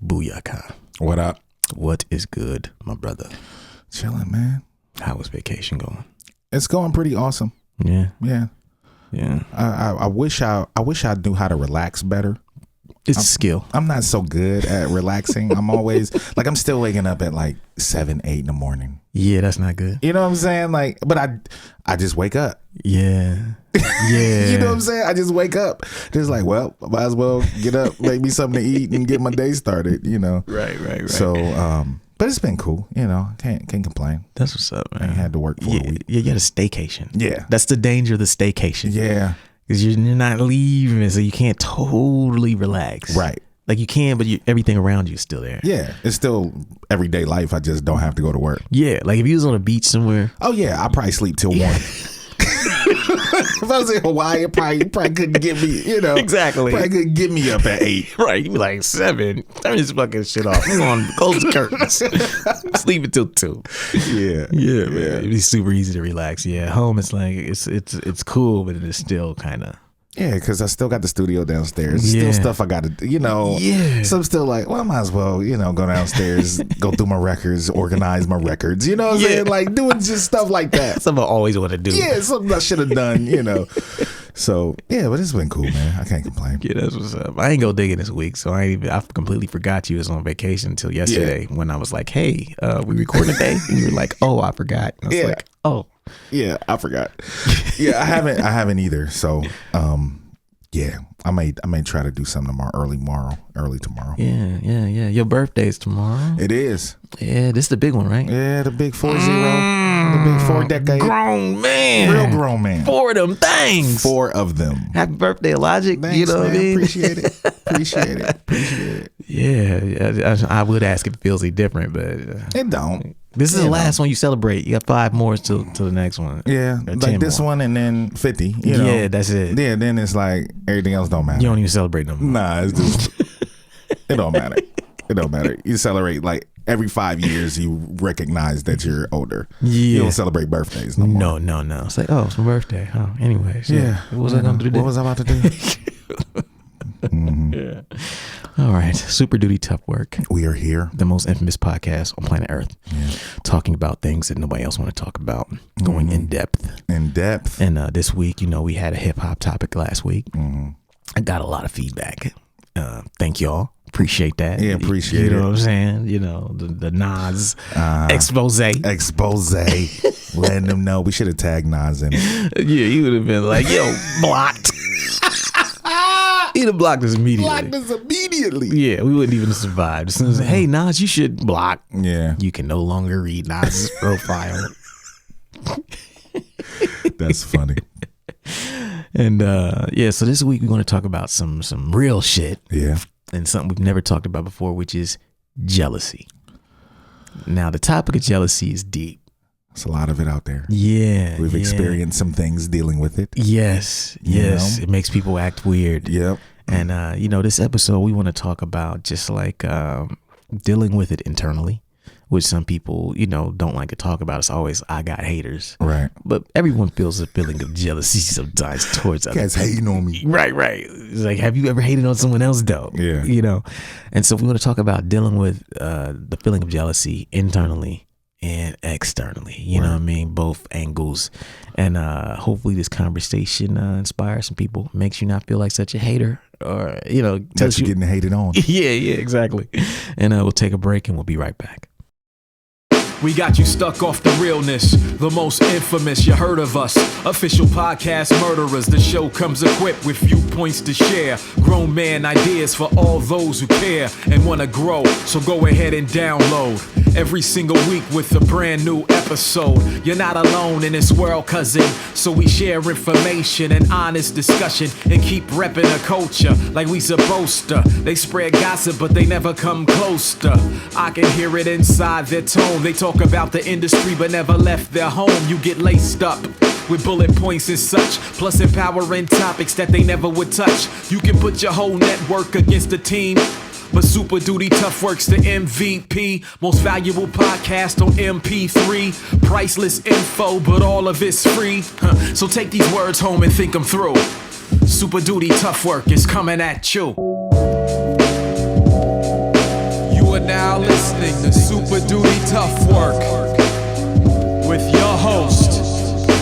Booyaka. What up? What is good, my brother? Chilling, man. How was vacation going? It's going pretty awesome. Yeah. I wish I knew how to relax better. It's a skill. I'm not so good at relaxing. I'm always like, I'm still waking up at like 7, 8 in the morning. Yeah, that's not good. You know what I'm saying? Like, but I just wake up. Yeah. You know what I'm saying? I just wake up. Just like, well, I might as well get up, make me something to eat and get my day started, you know? Right. So, but it's been cool, you know. Can't complain. That's what's up, man. I had to work for a week. Yeah, you had a staycation. Yeah. That's the danger of the staycation. Yeah. Because you're not leaving, so you can't totally relax. Right. Like you can, but everything around you is still there. Yeah. It's still everyday life. I just don't have to go to work. Yeah. Like if you was on a beach somewhere. Oh, yeah. I probably sleep till 1. If I was in Hawaii, you probably couldn't get me, you know. Exactly. Probably couldn't get me up at 8. Right. You'd be like 7. Turn this fucking shit off. Come on, close the curtains. Sleep until 2. Yeah. Man. It'd be super easy to relax. Yeah. Home, it's like it's cool, but it's still kind of. Yeah, because I still got the studio downstairs. Still stuff I got to, you know. Yeah. So I'm still like, well, I might as well, you know, go downstairs, go through my records, organize my records. You know what I'm saying? Like doing just stuff like that. Something I always want to do. Yeah, something I should have done, you know. So, yeah, but it's been cool, man. I can't complain. Yeah, that's what's up. I ain't go digging this week, so I completely forgot you was on vacation until yesterday when I was like, hey, we recording today? And you were like, oh, I forgot. And I was like, oh. Yeah, I forgot. Yeah, I haven't either. So, yeah, I may try to do something early tomorrow. Yeah. Your birthday's tomorrow. It is. Yeah, this is the big one, right? Yeah, the big 40, the big 4 decade. Grown man, real grown man. 4 of them things. 4 of them. Happy birthday, Illogic. Thanks, you know what I mean? Appreciate it. Yeah, I would ask if it feels any different, but it don't. This is the last one you celebrate. You got 5 more till the next one. Yeah, like this one and then 50. You know? Yeah, that's it. Yeah, then it's like everything else don't matter. You don't even celebrate no more. Nah, it's just it don't matter. It don't matter. You celebrate like every 5 years. You recognize that you're older. Yeah, you don't celebrate birthdays no more. No. It's like, oh, it's my birthday. Oh, anyways. Yeah. What was I going to do? What was I about to do? Mm-hmm. Yeah. All right. Super Duty Tough Work. We are here. The most infamous podcast on planet Earth. Yeah. Talking about things that nobody else want to talk about. Going in depth. And this week, you know, we had a hip hop topic last week. Mm-hmm. I got a lot of feedback. Thank y'all. Appreciate that. Yeah, appreciate it. You know what I'm saying? You know, the Nas expose. Letting them know. We should have tagged Nas in it. Yeah, he would have been like, yo, blocked. He'd have blocked us immediately. Yeah, we wouldn't even survive. As soon as, hey, Nas, you should block. Yeah. You can no longer read Nas's profile. That's funny. And so this week we're going to talk about some real shit. Yeah. And something we've never talked about before, which is jealousy. Now, the topic of jealousy is deep. There's a lot of it out there. Yeah. We've experienced some things dealing with it. Yes. You know? It makes people act weird. Yep. And, this episode, we want to talk about just like dealing with it internally, which some people, don't like to talk about. It's always, I got haters. Right. But everyone feels a feeling of jealousy sometimes towards others. Guys hating on me. Right. It's like, have you ever hated on someone else, though? Yeah. And so we want to talk about dealing with the feeling of jealousy internally and externally, you know what I mean? Both angles. And hopefully this conversation inspires some people, makes you not feel like such a hater or, tells you getting hated on. Yeah, exactly. And we'll take a break and we'll be right back. We got you stuck off the realness, the most infamous, you heard of us. Official podcast murderers, the show comes equipped with viewpoints to share. Grown man ideas for all those who care and want to grow, so go ahead and download. Every single week with a brand new episode. You're not alone in this world, cousin, so we share information and honest discussion and keep repping the culture like we supposed to. They spread gossip, but they never come close to. I can hear it inside their tone. They talk about the industry but never left their home. You get laced up with bullet points and such, plus empowering topics that they never would touch. You can put your whole network against the team, but Super Duty Tough Work's the MVP. Most valuable podcast on MP3. Priceless info, but all of it's free. So take these words home and think them through. Super Duty Tough Work is coming at you. Super Duty Tough Work with your host,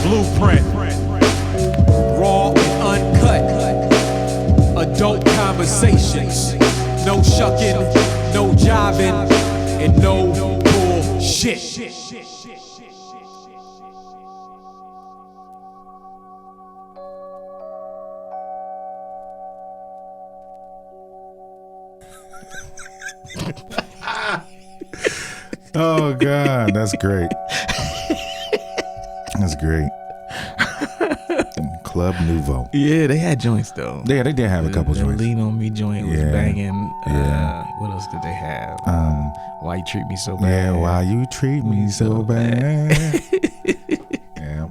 Blueprint. Raw and uncut, adult conversations. No shucking, no jiving, and no bullshit. Oh God, that's great. That's great. Club Nouveau. Yeah, they had joints though. Yeah, they did have a couple The joints. Lean on Me joint was Yeah. banging. Yeah. What else did they have? Why You Treat Me So Bad? Yeah, why you treat me so bad. Yeah.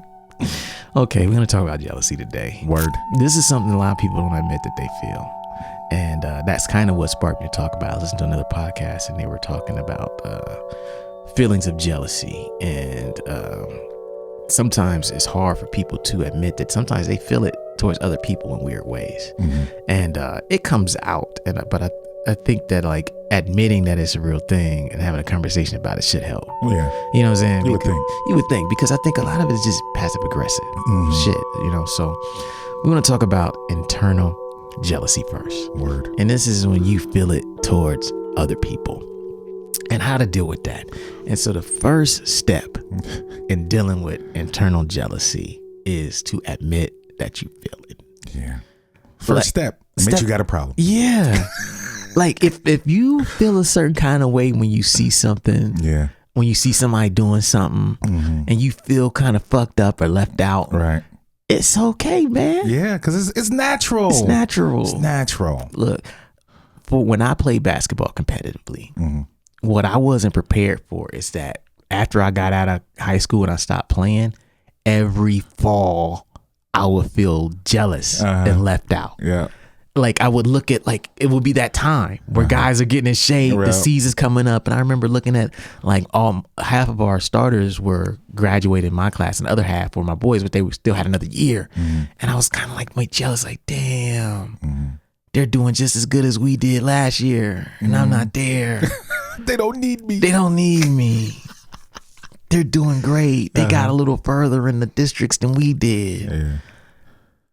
Okay, we're gonna talk about jealousy today. Word. This is something a lot of people don't admit that they feel, and that's kind of what sparked me to talk about. I listened to another podcast, and they were talking about feelings of jealousy, and sometimes it's hard for people to admit that sometimes they feel it towards other people in weird ways, and it comes out. But I think that like admitting that it's a real thing and having a conversation about it should help. Yeah. You know what I'm saying? You would think. You would think, because I think a lot of it is just passive aggressive shit, you know? So we want to talk about internal jealousy first. Word. And this is when you feel it towards other people and how to deal with that. And so the first step in dealing with internal jealousy is to admit that you feel it. Yeah. First step. Admit you got a problem. Yeah. Like if you feel a certain kind of way when you see something, Yeah. when you see somebody doing something and you feel kind of fucked up or left out, Right. it's okay, man. Yeah, because it's natural. It's natural. It's natural. Look, for when I played basketball competitively, what I wasn't prepared for is that after I got out of high school and I stopped playing, every fall I would feel jealous and left out. Yeah. Like I would look at, like, it would be that time where guys are getting in shape, Right. the season's coming up, and I remember looking at like half of our starters were graduated in my class, and the other half were my boys, but they still had another year, and I was kind of like jealous, like damn, they're doing just as good as we did last year, and I'm not there. They don't need me. They don't need me. They're doing great. They got a little further in the districts than we did. Yeah.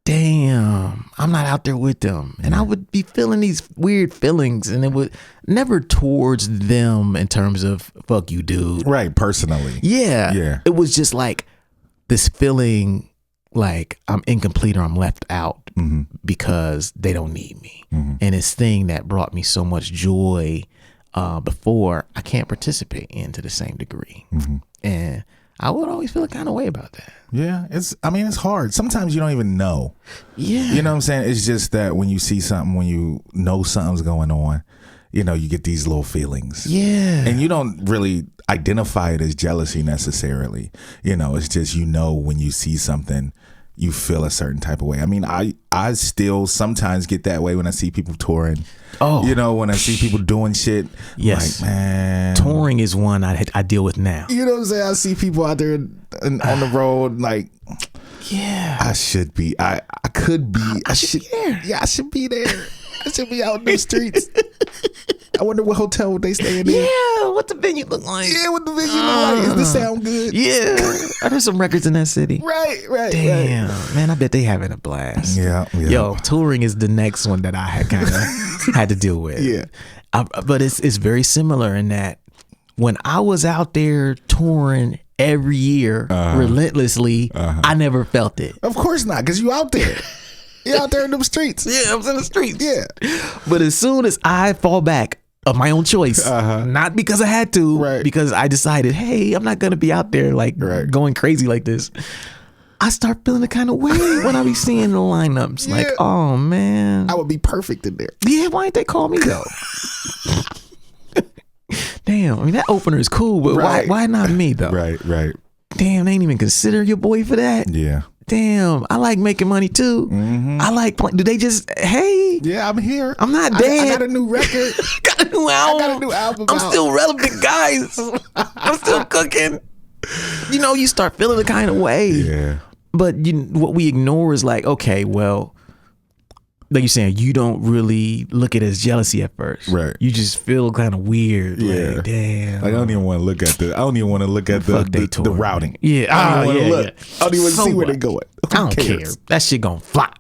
Damn, I'm not out there with them. And I would be feeling these weird feelings, and it would never towards them in terms of fuck you, dude. Right. Personally. Yeah. Yeah. It was just like this feeling like I'm incomplete or I'm left out because they don't need me. And this thing that brought me so much joy before, I can't participate in to the same degree. And I would always feel a kind of way about that. Yeah. It's hard. Sometimes you don't even know. Yeah. You know what I'm saying? It's just that when you see something, when you know something's going on, you know, you get these little feelings. Yeah. And you don't really identify it as jealousy necessarily. You know, it's just, you know, when you see something, you feel a certain type of way. I mean, I still sometimes get that way when I see people touring. Oh. You know, when I see people doing shit. Yes. Like, man. Touring is one I deal with now. You know what I'm saying? I see people out there on the road, like, Yeah. I should be. I could be. I should be there. Yeah, I should be there. I should be out in the streets. I wonder what hotel would they stay in. Yeah, what the venue look like? Yeah, what the venue look like? Does this sound good? Yeah, I heard some records in that city. Right. Damn, man, I bet they having a blast. Yeah. Yo, touring is the next one that I had kind of had to deal with. Yeah. But it's very similar in that when I was out there touring every year relentlessly, I never felt it. Of course not, because you out there. You're out there in them streets. Yeah, I was in the streets. Yeah. But as soon as I fall back of my own choice, not because I had to, Right. because I decided, hey, I'm not going to be out there like going crazy like this. I start feeling the kind of way when I be seeing the lineups. Like, Yeah. oh, man. I would be perfect in there. Yeah, why didn't they call me though? Damn, I mean, that opener is cool, but Right. why not me though? Right. Damn, they ain't even consider your boy for that? Yeah. Damn, I like making money too. I like do they just, hey, Yeah, I'm here. I'm not dead. I got a new record. got a new album. I got a new album I'm out. still relevant, guys. I'm still cooking. You know, you start feeling the kind of way. Yeah. But what we ignore is like, okay, well, like you're saying, you don't really look at it as jealousy at first. Right. You just feel kind of weird. Yeah. Like, damn. Like I don't even want to look at the. I don't even want to look at the routing. Yeah. I don't even yeah, look. yeah. I don't even So see where what? they're going. I don't care. That shit gonna flop.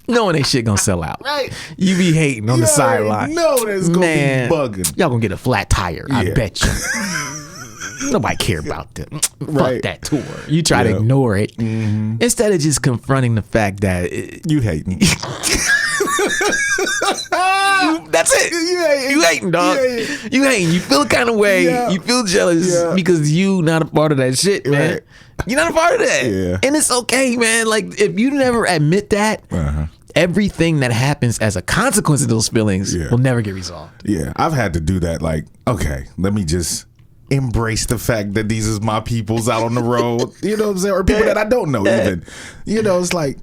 Knowing they shit gonna sell out. Right. You be hating on the sideline. No, that's gonna be bugging. Y'all gonna get a flat tire. I Yeah. bet you. Nobody care about that. Right. Fuck that tour. You try to ignore it instead of just confronting the fact that You hating. that's it. You hating, dog. Yeah. You hating. You feel kind of way. Yeah. You feel jealous Yeah. because you not a part of that shit, man. Right. You're not a part of that. Yeah. And it's okay, man. Like if you never admit that, everything that happens as a consequence of those feelings will never get resolved. Yeah, I've had to do that. Like, okay, let me just embrace the fact that these is my peoples out on the road. You know what I'm saying? Or people that I don't know even. You know, it's like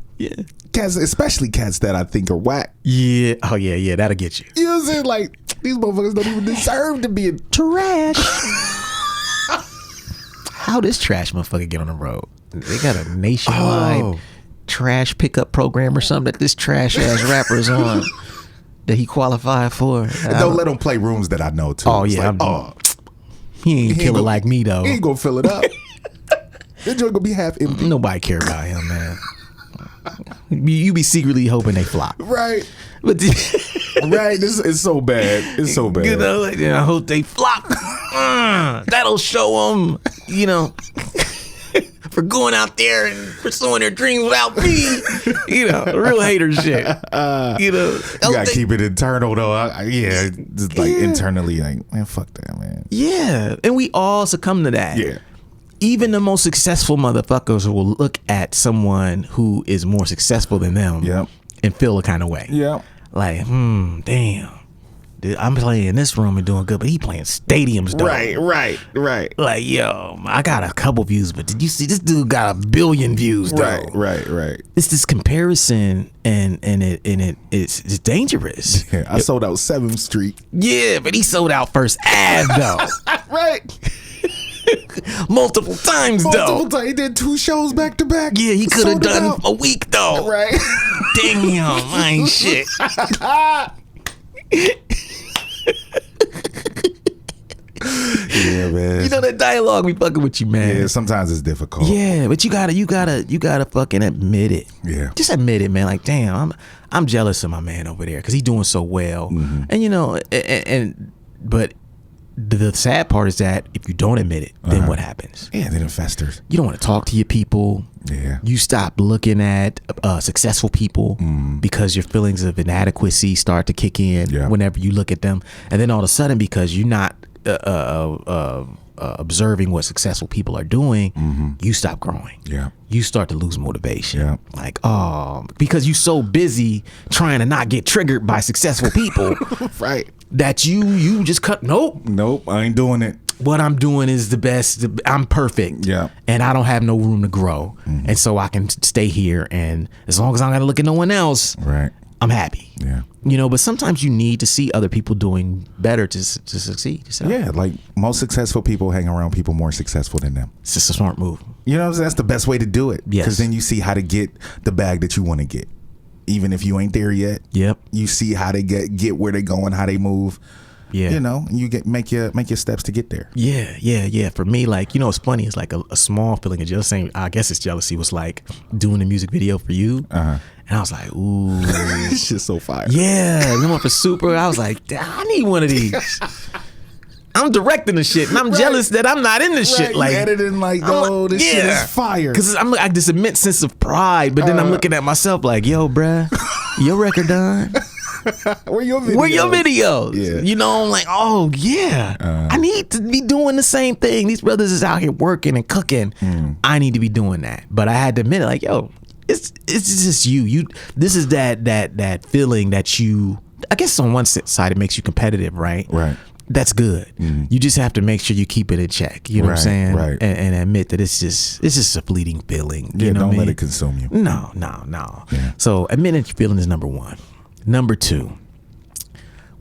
cats, especially cats that I think are whack. Yeah. Oh yeah. That'll get you. You know what I'm saying? Like these motherfuckers don't even deserve to be in Trash. How does trash motherfucker get on the road? They got a nationwide trash pickup program or something that this trash ass rapper is on that he qualified for. Don't let them play rooms that I know too. Oh It's yeah, like, he ain't killer like me though. He ain't gonna fill it up. That joint gonna be half empty. Nobody care about him, man. You be secretly hoping they flop, Right. but Right. This is so bad. It's so bad. you know, like, I hope they flop. That'll show them, you know, for going out there and pursuing their dreams without me. You know, real hater shit. You know, You gotta keep it internal though. Just like internally, like, man, fuck that, man. Yeah, and we all succumb to that. Yeah. Even the most successful motherfuckers will look at someone who is more successful than them and feel a kind of way. Yeah. Like, damn. Dude, I'm playing in this room and doing good, but he playing stadiums though. Right. Like, yo, I got a couple views, but did you see this dude got 1 billion views though? Right. It's this comparison and it's dangerous. Yeah, I sold out 7th Street. Yeah, but he sold out First Ave though. Right. Multiple times though. He did 2 shows back to back. Yeah, he could have Sold it done out. a week though. Right. Damn, I ain't shit. Yeah, man. You know that dialogue be fucking with you, man. Yeah, sometimes it's difficult. Yeah, but you gotta fucking admit it. Yeah. Just admit it, man. Like, damn, I'm jealous of my man over there because he's doing so well. And you know, but the sad part is that if you don't admit it, then what happens? Yeah, then it festers. You don't want to talk to your people. Yeah. You stop looking at successful people because your feelings of inadequacy start to kick in whenever you look at them. And then all of a sudden, because you're not observing what successful people are doing, you stop growing. Yeah. You start to lose motivation. Yeah. Like, because you're so busy trying to not get triggered by successful people Right. that you just cut. Nope, I ain't doing it. What I'm doing is the best. I'm perfect. Yeah. And I don't have no room to grow. And so I can stay here. And as long as I don't got to look at no one else, Right. I'm happy. Yeah. You know, but sometimes you need to see other people doing better to succeed. Yeah, like most successful people hang around people more successful than them. It's just a smart move. You know what I'm saying? That's the best way to do it. Yes. Because then you see how to get the bag that you want to get. Even if you ain't there yet. Yep. You see how they get where they going, how they move. Yeah. You know, and you make your steps to get there. Yeah. For me, like, you know, what's funny is like a small feeling of jealousy. I guess it's jealousy was like doing the music video for you. And I was like, ooh. It's just so fire. Yeah. And I went for Super. I was like, I need one of these. I'm directing the shit, and I'm jealous that I'm not in this shit. Like editing, like, oh, this shit is fire. Because I'm like this immense sense of pride, but then I'm looking at myself like, yo, bruh, your record done. Where your videos? Where your videos? Yeah. You know, I'm like, oh yeah, I need to be doing the same thing. These brothers is out here working and cooking. I need to be doing that. But I had to admit it, like, yo, it's just you. This is that feeling that you. I guess on one side it makes you competitive, right? Right. That's good. You just have to make sure you keep it in check. You know what I'm saying? Right. And admit that it's just a fleeting feeling. Yeah, you know don't what I let mean? it consume you. No. Yeah. So admitting your feeling is number one. Number two,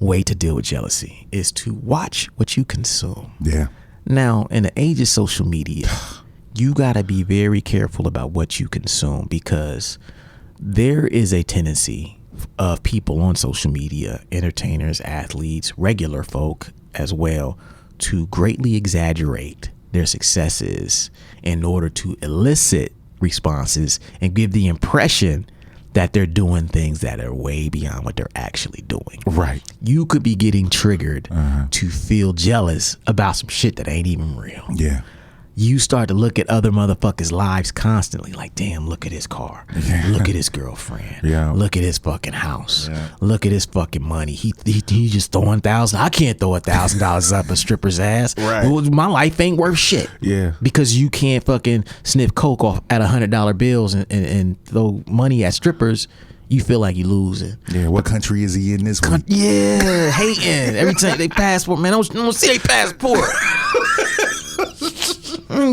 way to deal with jealousy is to watch what you consume. Yeah. Now, in the age of social media, you got to be very careful about what you consume because there is a tendency of people on social media, entertainers, athletes, regular folk as well, to greatly exaggerate their successes in order to elicit responses and give the impression that they're doing things that are way beyond what they're actually doing. Right. You could be getting triggered to feel jealous about some shit that ain't even real. Yeah. You start to look at other motherfuckers' lives constantly, like, damn, look at his car. Yeah. Look at his girlfriend. Yeah. Look at his fucking house. Yeah. Look at his fucking money. He just throwing $1,000. I can't throw $1,000 up a stripper's ass. Right. Well, my life ain't worth shit. Yeah. Because you can't fucking sniff coke off at $100 bills and throw money at strippers. You feel like you losing. Yeah. What country is he in this week? Yeah, hating every time they passport. Man, I don't see their passport.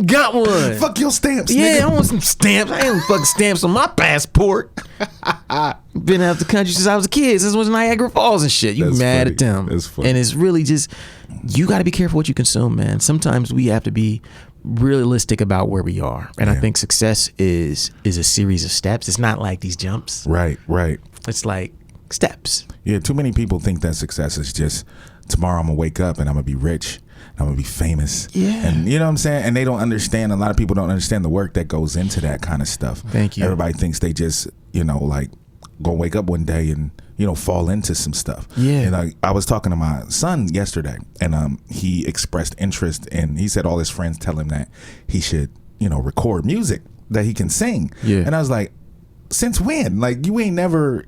Got one. Fuck your stamps. Yeah, nigga. I want some stamps. I ain't no fucking stamps on my passport. Been out the country since I was a kid. Since I was in Niagara Falls and shit. You That's mad funny. at them. That's funny. And it's really just, you got to be careful what you consume, man. Sometimes we have to be realistic about where we are. And I think success is a series of steps. It's not like these jumps. Right. It's like steps. Yeah, too many people think that success is just tomorrow I'm gonna wake up and I'm gonna be rich. I'm gonna be famous. Yeah. And you know what I'm saying? And they don't understand, a lot of people don't understand the work that goes into that kind of stuff. Thank you. Everybody thinks they just, like gonna wake up one day and, fall into some stuff. Yeah. And I was talking to my son yesterday and he expressed interest and he said all his friends tell him that he should, record music that he can sing. Yeah. And I was like, since when? Like, you ain't never,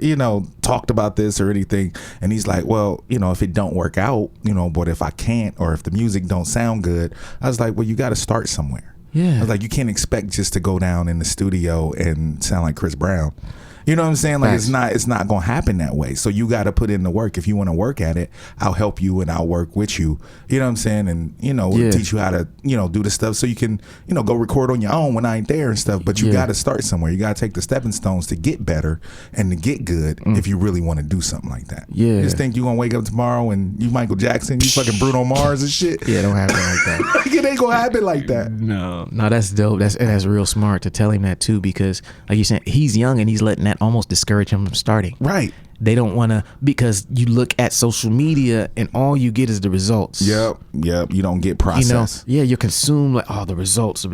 talked about this or anything. And he's like, well, if it don't work out, but if I can't, or if the music don't sound good, I was like, well, you got to start somewhere. Yeah. I was like, you can't expect just to go down in the studio and sound like Chris Brown. You know what I'm saying? Like, Facts. it's not going to happen that way. So you got to put in the work. If you want to work at it, I'll help you and I'll work with you. You know what I'm saying? And, teach you how to, do the stuff so you can, go record on your own when I ain't there and stuff. But you got to start somewhere. You got to take the stepping stones to get better and to get good if you really want to do something like that. Yeah. You just think you're going to wake up tomorrow and you Michael Jackson, you fucking Bruno Mars and shit. Yeah, it don't happen like that. It ain't going to happen like that. No, that's dope. That's real smart to tell him that too, because like you said, he's young and he's letting that almost discourage him from starting. Right. They don't want to, because you look at social media and all you get is the results. Yep. You don't get process. You consume like, the results.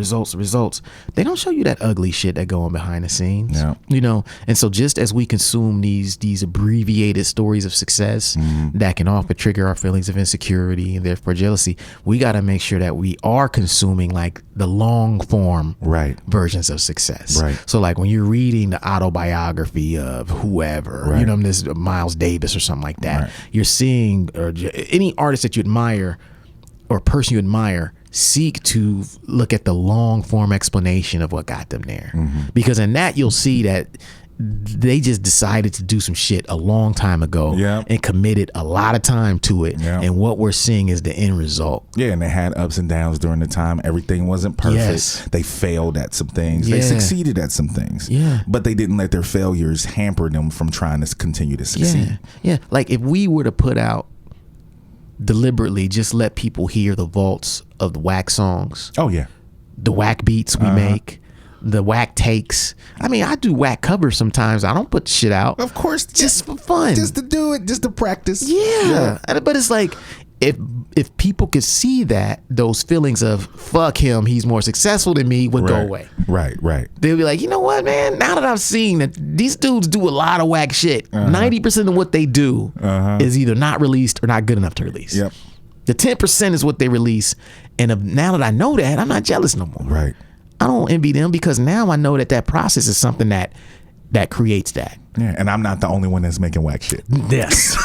They don't show you that ugly shit that go on behind the scenes. Yeah. And so just as we consume these abbreviated stories of success that can often trigger our feelings of insecurity and therefore jealousy, we got to make sure that we are consuming like the long form versions of success. Right. So like when you're reading the autobiography of whoever, this Miles Davis or something like that, you're seeing, or any artist that you admire or person you admire, seek to look at the long form explanation of what got them there. Because in that you'll see that they just decided to do some shit a long time ago and committed a lot of time to it. And what we're seeing is the end result. Yeah, and they had ups and downs during the time. Everything wasn't perfect. Yes. They failed at some things. They succeeded at some things. Yeah. But they didn't let their failures hamper them from trying to continue to succeed. Yeah. Like if we were to put out deliberately, just let people hear the vaults of the whack songs. Oh, yeah. The whack beats we make. The whack takes. I mean, I do whack covers sometimes. I don't put shit out. Of course. Just for fun. Just to do it. Just to practice. Yeah. But it's like, if people could see that, those feelings of fuck him, he's more successful than me, would go away. Right. They'll be like, you know what, man? Now that I've seen that these dudes do a lot of whack shit, 90% of what they do is either not released or not good enough to release. Yep. The 10% is what they release. And now that I know that, I'm not jealous no more. Right. I don't envy them because now I know that process is something that creates that. Yeah, and I'm not the only one that's making whack shit. Yes.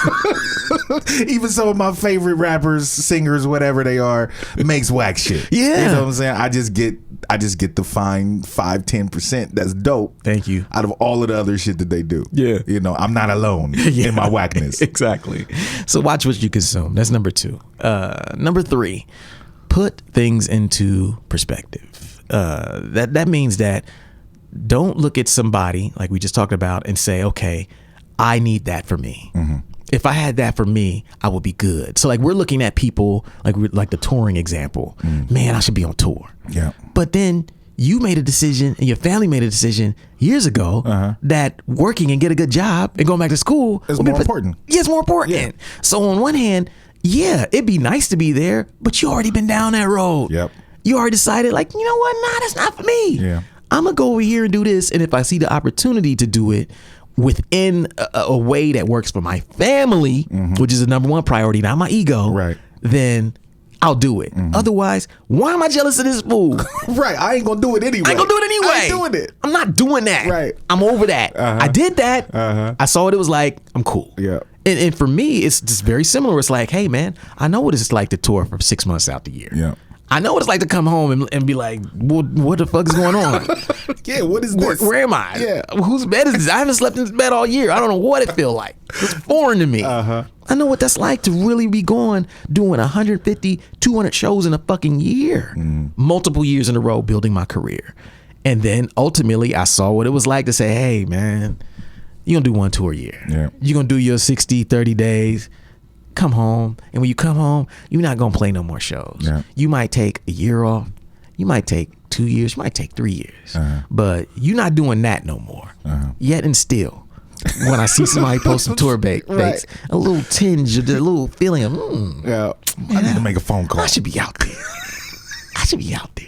Even some of my favorite rappers, singers, whatever they are, makes whack shit. Yeah. You know what I'm saying? I just get the fine 5-10% that's dope. Thank you. Out of all of the other shit that they do. Yeah. I'm not alone in my whackness. Exactly. So watch what you consume. That's number 2. Number 3, put things into perspective. That means that don't look at somebody like we just talked about and say, okay, I need that for me. If I had that for me, I would be good. So like we're looking at people like the touring example. Man, I should be on tour. Yeah. But then you made a decision and your family made a decision years ago that working and get a good job and going back to school is more important. Yeah, it's more important. Yeah. So on one hand, yeah, it'd be nice to be there, but you already been down that road. Yep. You already decided, like, you know what? Nah, that's not for me. Yeah. I'm going to go over here and do this. And if I see the opportunity to do it within a way that works for my family, which is the number one priority, not my ego, right, then I'll do it. Otherwise, why am I jealous of this fool? Right. I ain't going to do it anyway. I ain't going to do it anyway. I ain't doing it. I'm not doing that. Right. I'm over that. I did that. I saw what it was like. I'm cool. Yeah. And for me, it's just very similar. It's like, hey, man, I know what it's like to tour for 6 months out the year. Yeah. I know what it's like to come home and be like, what the fuck is going on? Yeah, what is this? Where am I? Yeah. Whose bed is this? I haven't slept in this bed all year. I don't know what it feels like. It's foreign to me. I know what that's like to really be doing 150, 200 shows in a fucking year. Multiple years in a row building my career. And then ultimately I saw what it was like to say, hey, man, you're going to do one tour a year. Yeah. You're going to do your 60, 30 days. Come home, and when you come home, you're not gonna play no more shows. Yeah. You might take a year off, you might take 2 years, you might take 3 years, but you're not doing that no more. Yet and still, when I see somebody post some tour dates, a little tinge, a little feeling of, yeah, I need to make a phone call. I should be out there. I should be out there.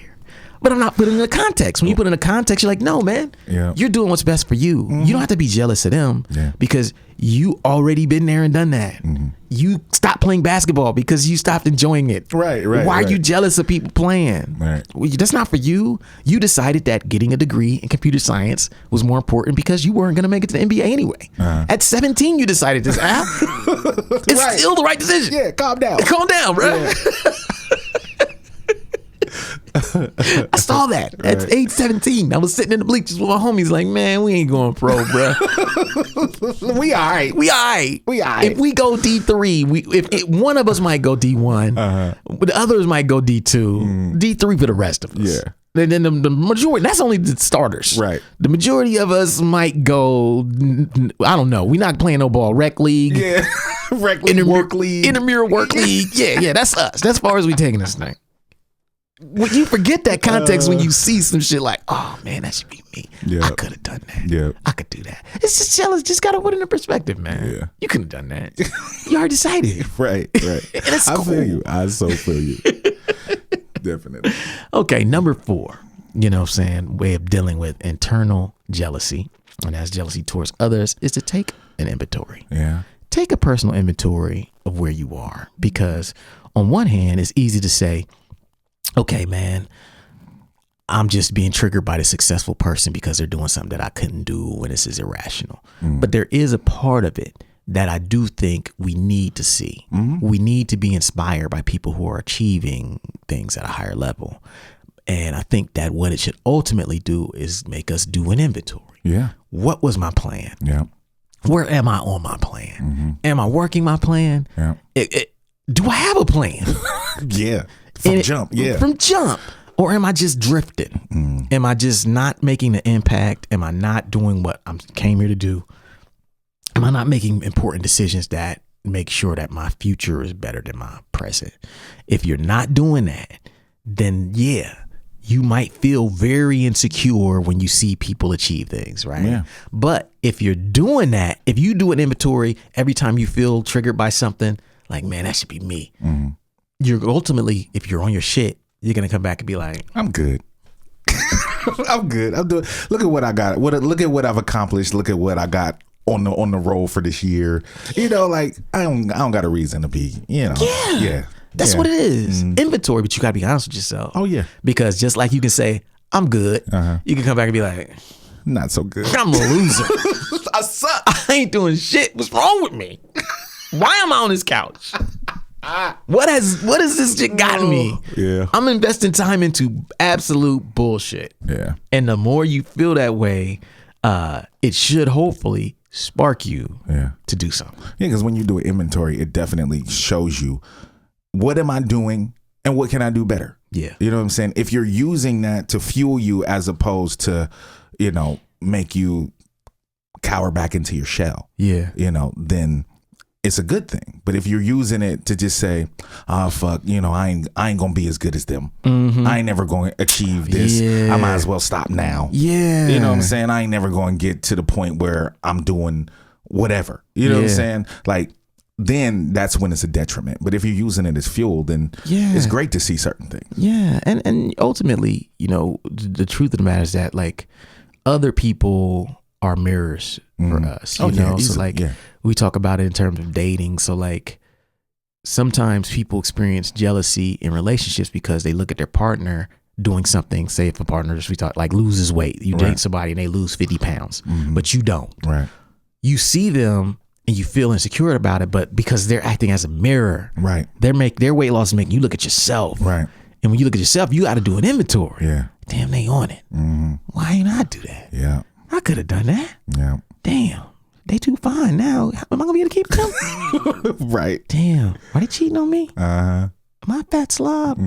But I'm not putting it in a context. When you put it in a context, you're like, no, man, you're doing what's best for you. You don't have to be jealous of them because you already been there and done that. You stopped playing basketball because you stopped enjoying it. Right. Why are you jealous of people playing? Right. Well, that's not for you. You decided that getting a degree in computer science was more important because you weren't going to make it to the NBA anyway. At 17, you decided this. It's still the right decision. Yeah, calm down. Calm down, bro. Yeah. I saw that at age 17. I was sitting in the bleachers with my homies like, man, we ain't going pro, bro. We all right. If we go D3, if one of us might go D1, but the others might go D2, D3 for the rest of us. Yeah. And then the majority, that's only the starters. Right. The majority of us might go, I don't know. We're not playing no ball. Rec league. Yeah. Rec league, work league. Intramural work league. Yeah, that's us. That's as far as we taking this thing. When you forget that context when you see some shit like, oh man, that should be me. I could have done that. Yeah. I could do that. It's just jealous. Just gotta put it in perspective, man. Yeah. You couldn't have done that. You already decided. Right. And it's cool. I feel you. I so feel you. Definitely. Okay, number 4, you know what I'm saying, way of dealing with internal jealousy, and that's jealousy towards others, is to take an inventory. Yeah. Take a personal inventory of where you are, because on one hand, it's easy to say, okay, man, I'm just being triggered by the successful person because they're doing something that I couldn't do when this is irrational. But there is a part of it that I do think we need to see. We need to be inspired by people who are achieving things at a higher level. And I think that what it should ultimately do is make us do an inventory. Yeah. What was my plan? Yeah. Where am I on my plan? Am I working my plan? Yeah. Do I have a plan? Yeah. From jump. Or am I just drifting? Am I just not making the impact? Am I not doing what I came here to do? Am I not making important decisions that make sure that my future is better than my present? If you're not doing that, then you might feel very insecure when you see people achieve things, right? Yeah. But if you're doing that, if you do an inventory every time you feel triggered by something, like, man, that should be me. You're ultimately, if you're on your shit, you're going to come back and be like, I'm good. I'm good. I'm doing. Look at what I got. Look at what I've accomplished. Look at what I got on the roll for this year. You know, like I don't got a reason to be. You know. Yeah. That's what it is. Inventory, but you got to be honest with yourself. Oh yeah. Because just like you can say, I'm good. You can come back and be like, not so good. I'm a loser. I suck. I ain't doing shit. What's wrong with me? Why am I on this couch? What has this shit gotten me? Yeah. I'm investing time into absolute bullshit. Yeah. And the more you feel that way, it should hopefully spark you to do something. Yeah, because when you do an inventory, it definitely shows you what am I doing and what can I do better? Yeah. You know what I'm saying? If you're using that to fuel you as opposed to, you know, make you cower back into your shell. Yeah. You know, then it's a good thing. But if you're using it to just say, "Oh fuck, I ain't gonna be as good as them. I ain't never going to achieve this. I might as well stop now." Yeah, you know what I'm saying. I ain't never going to get to the point where I'm doing whatever. You know what I'm saying? Like, then that's when it's a detriment. But if you're using it as fuel, then it's great to see certain things. Yeah, and ultimately, the truth of the matter is that like other people are mirrors for us. You know, so like we talk about it in terms of dating. So like sometimes people experience jealousy in relationships because they look at their partner doing something. Say if a partner, we talk like loses weight, you date somebody and they lose 50 pounds, but you don't. Right. You see them and you feel insecure about it, but because they're acting as a mirror, right? Their weight loss is making you look at yourself, right? And when you look at yourself, you got to do an inventory. Yeah. Damn, they on it. Why ain't I do that? Yeah. I could have done that. Yeah. Damn, they too fine now. Am I gonna be able to keep them? Right. Damn, are they cheating on me? Am I a fat slob?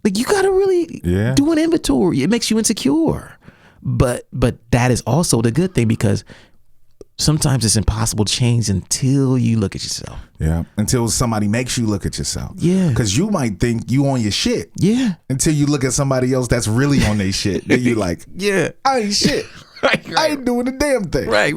Like you gotta really do an inventory. It makes you insecure, but that is also the good thing because sometimes it's impossible to change until you look at yourself. Yeah. Until somebody makes you look at yourself. Yeah. Because you might think you on your shit. Yeah. Until you look at somebody else that's really on their shit. Then you like, yeah, I ain't shit. Right. I ain't doing a damn thing. Right.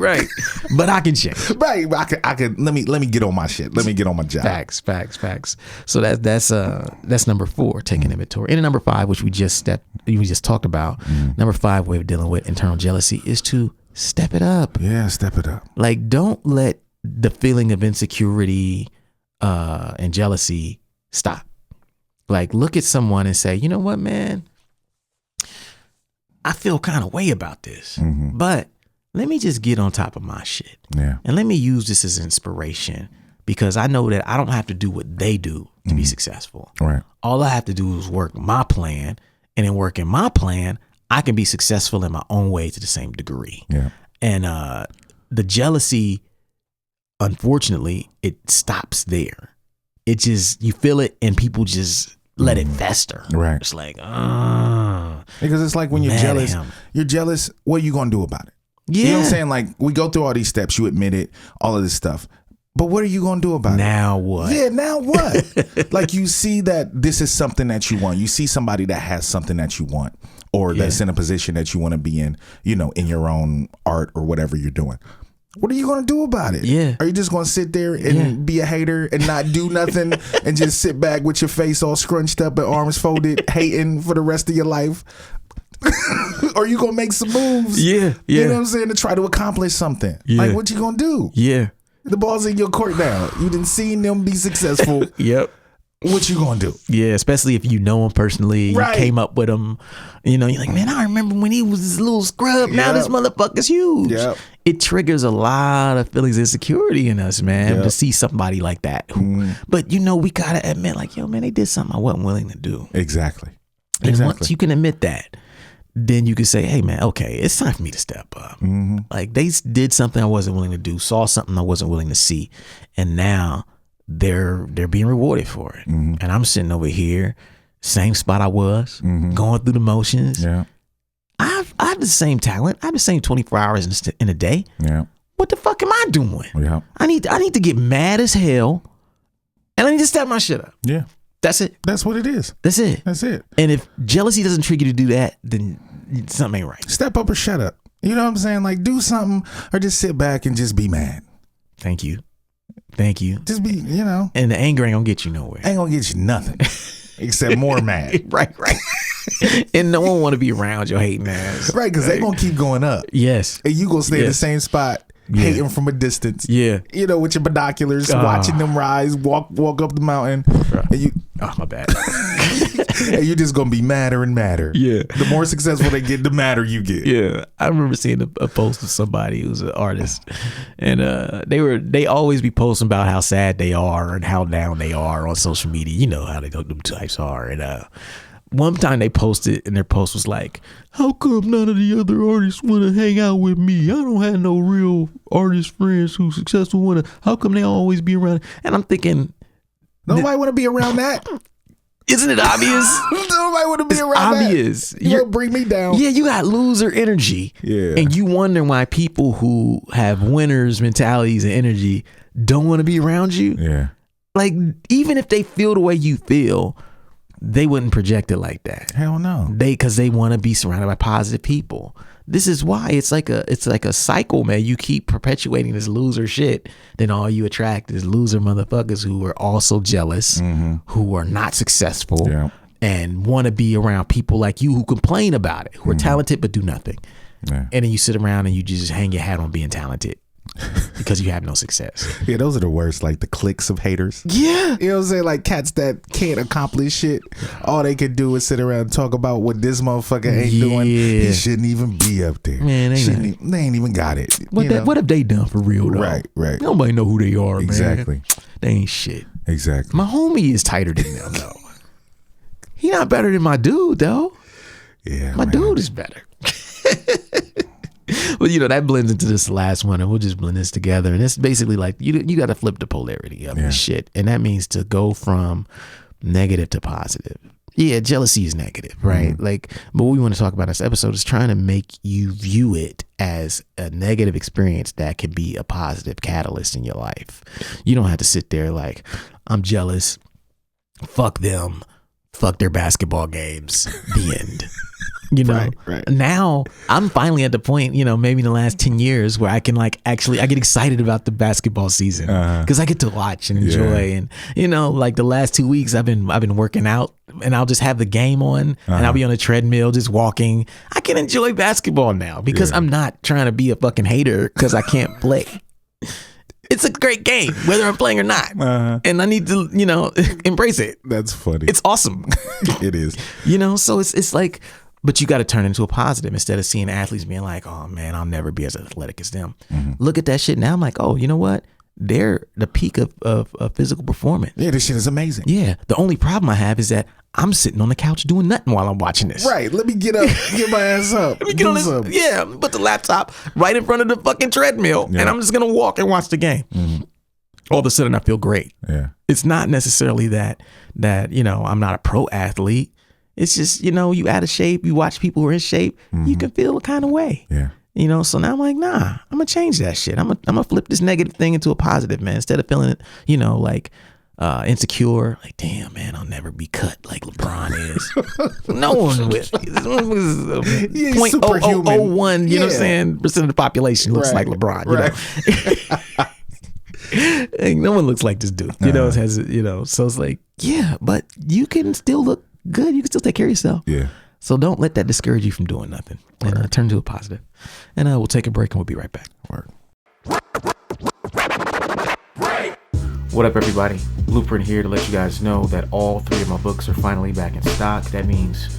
But I can change. Right. I can let me get on my shit. Let me get on my job. Facts. So that's number 4, taking inventory. And then number 5, which we just talked about. Number 5 way of dealing with internal jealousy is to step it up. Yeah, step it up. Like, don't let the feeling of insecurity and jealousy stop. Like, look at someone and say, you know what, man? I feel kind of way about this, but let me just get on top of my shit. Yeah. And let me use this as inspiration because I know that I don't have to do what they do to be successful. Right. All I have to do is work my plan, and in working my plan, I can be successful in my own way to the same degree. Yeah. And the jealousy, unfortunately, it stops there. It just, you feel it and people just let it fester. Right. It's like, because it's like when you're jealous, what are you going to do about it? Yeah. You know what I'm saying? Like, we go through all these steps, you admit it, all of this stuff. But what are you going to do about it? Now what? Yeah, now what? Like, you see that this is something that you want. You see somebody that has something that you want, or that's in a position that you want to be in, in your own art or whatever you're doing. What are you going to do about it? Yeah. Are you just going to sit there and be a hater and not do nothing and just sit back with your face all scrunched up and arms folded, hating for the rest of your life? Or you going to make some moves? Yeah. You know what I'm saying? To try to accomplish something. Yeah. Like, what you going to do? Yeah. The ball's in your court now. You done seen them be successful. Yep. What you gonna do? Yeah, especially if you know him personally, right. You came up with him. You're like, man, I remember when he was this little scrub. Now this motherfucker's huge. Yep. It triggers a lot of feelings of insecurity in us, man, to see somebody like that. But we gotta admit, like, yo, man, they did something I wasn't willing to do. Exactly. And once you can admit that, then you can say, hey, man, okay, it's time for me to step up. Like, they did something I wasn't willing to do, saw something I wasn't willing to see, and now they're being rewarded for it. And I'm sitting over here, same spot I was, going through the motions. Yeah. I have the same talent. I have the same 24 hours in a day. Yeah. What the fuck am I doing? Yeah. I need to get mad as hell, and I need to step my shit up. Yeah. That's it. That's what it is. That's it. That's it. And if jealousy doesn't trigger you to do that, then something ain't right. Step up or shut up. You know what I'm saying? Like, do something or just sit back and just be mad. Thank you. Just be, And the anger ain't gonna get you nowhere. Ain't gonna get you nothing except more mad. Right. And no one want to be around your hating ass. Right, because they gonna keep going up. Yes. And you gonna stay in the same spot. Yeah. Hating from a distance. Yeah. With your binoculars, watching them rise, walk up the mountain. And you, my bad. And you're just gonna be madder and madder. Yeah. The more successful they get, the madder you get. Yeah. I remember seeing a post of somebody who's an artist, and they always be posting about how sad they are and how down they are on social media. You know how them types are. And one time they posted, and their post was like, how come none of the other artists want to hang out with me? I don't have no real artist friends who's successful. How come they always be around? And I'm thinking, nobody want to be around that. Isn't it obvious? Nobody want to be around obvious. That. You bring me down. Yeah, you got loser energy. Yeah. And you wonder why people who have winners mentalities and energy don't want to be around you. Yeah. Like, even if they feel the way you feel, they wouldn't project it like that. Hell no. Because they want to be surrounded by positive people. This is why it's like a cycle, man. You keep perpetuating this loser shit, then all you attract is loser motherfuckers who are also jealous, who are not successful, and want to be around people like you who complain about it, who are talented but do nothing. Yeah. And then you sit around and you just hang your hat on being talented. Because you have no success. Yeah, those are the worst, like the cliques of haters. Yeah. You know what I'm saying? Like cats that can't accomplish shit. All they can do is sit around and talk about what this motherfucker ain't doing. He shouldn't even be up there. Man, they ain't even got it. What have they done for real, though? Right. Nobody know who they are, exactly. Man. They ain't shit. Exactly. My homie is tighter than them, though. He not better than my dude, though. Yeah, my dude is better. Well, that blends into this last one, and we'll just blend this together. And it's basically like you got to flip the polarity of this shit, and that means to go from negative to positive. Yeah, jealousy is negative, right? Like, but what we want to talk about in this episode is trying to make you view it as a negative experience that can be a positive catalyst in your life. You don't have to sit there like, I'm jealous, fuck them, fuck their basketball games, the end. Right. Now I'm finally at the point, maybe in the last 10 years where I can I get excited about the basketball season because I get to watch and enjoy. And, the last 2 weeks I've been working out and I'll just have the game on and I'll be on a treadmill, just walking. I can enjoy basketball now because I'm not trying to be a fucking hater because I can't play. It's a great game, whether I'm playing or not. And I need to, embrace it. That's funny. It's awesome. It is. So it's like, but you got to turn it into a positive instead of seeing athletes being like, oh man, I'll never be as athletic as them. Look at that shit now. I'm like, oh, you know what? They're the peak of physical performance. Yeah, this shit is amazing. Yeah. The only problem I have is that I'm sitting on the couch doing nothing while I'm watching this. Right. Let me get up, get my ass up. Let me get on this. Yeah. Put the laptop right in front of the fucking treadmill and I'm just going to walk and watch the game. All of a sudden I feel great. Yeah. It's not necessarily that, I'm not a pro athlete. It's just, you out of shape, you watch people who are in shape, you can feel a kind of way. Yeah. So now I'm like, nah, I'm going to change that shit. I'm going to flip this negative thing into a positive, man. Instead of feeling, insecure, like, damn, man, I'll never be cut like LeBron is. No one will. 0.0001, you know what I'm saying, percent of the population looks like LeBron, Like, no one looks like this dude, so it's like, yeah, but you can still look good. You can still take care of yourself. Yeah. So don't let that discourage you from doing nothing. And turn to a positive. And we'll take a break and we'll be right back. Word. What up, everybody? Blueprint here to let you guys know that all 3 of my books are finally back in stock. That means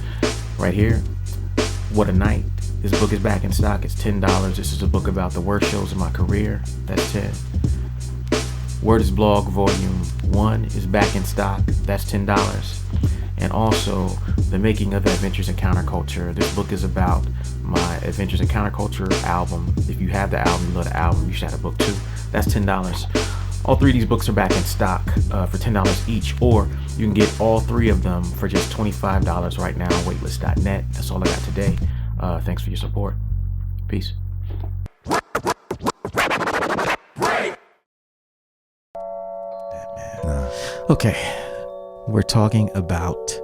right here, What a Night. This book is back in stock. It's $10. This is a book about the worst shows in my career. That's 10. Word is Blog Volume 1 is back in stock. That's $10. And also The Making of Adventures in Counterculture. This book is about my Adventures in Counterculture album. If you have the album, you love the album, you should have a book too. That's $10. All 3 of these books are back in stock for $10 each, or you can get all 3 of them for just $25 right now on waitlist.net. That's all I got today. Thanks for your support. Peace. Okay, we're talking about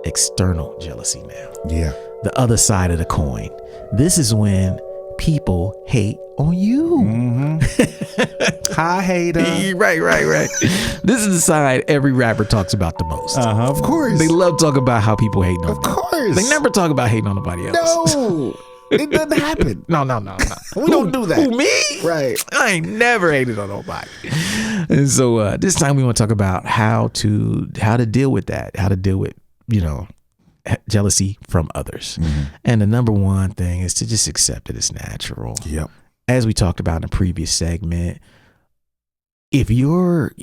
external jealousy now. Yeah. The other side of the coin. This is when people hate on you. Hi, hater. Right. This is the side every rapper talks about the most. Of course. They love talking about how people hate on them. Of course. They never talk about hating on nobody else. No. It doesn't happen. No. We don't do that. Who, me? Right. I ain't never hated on nobody. And so this time we want to talk about how to deal with that, how to deal with, jealousy from others. And the number one thing is to just accept that it's natural. Yep. As we talked about in a previous segment, if you're,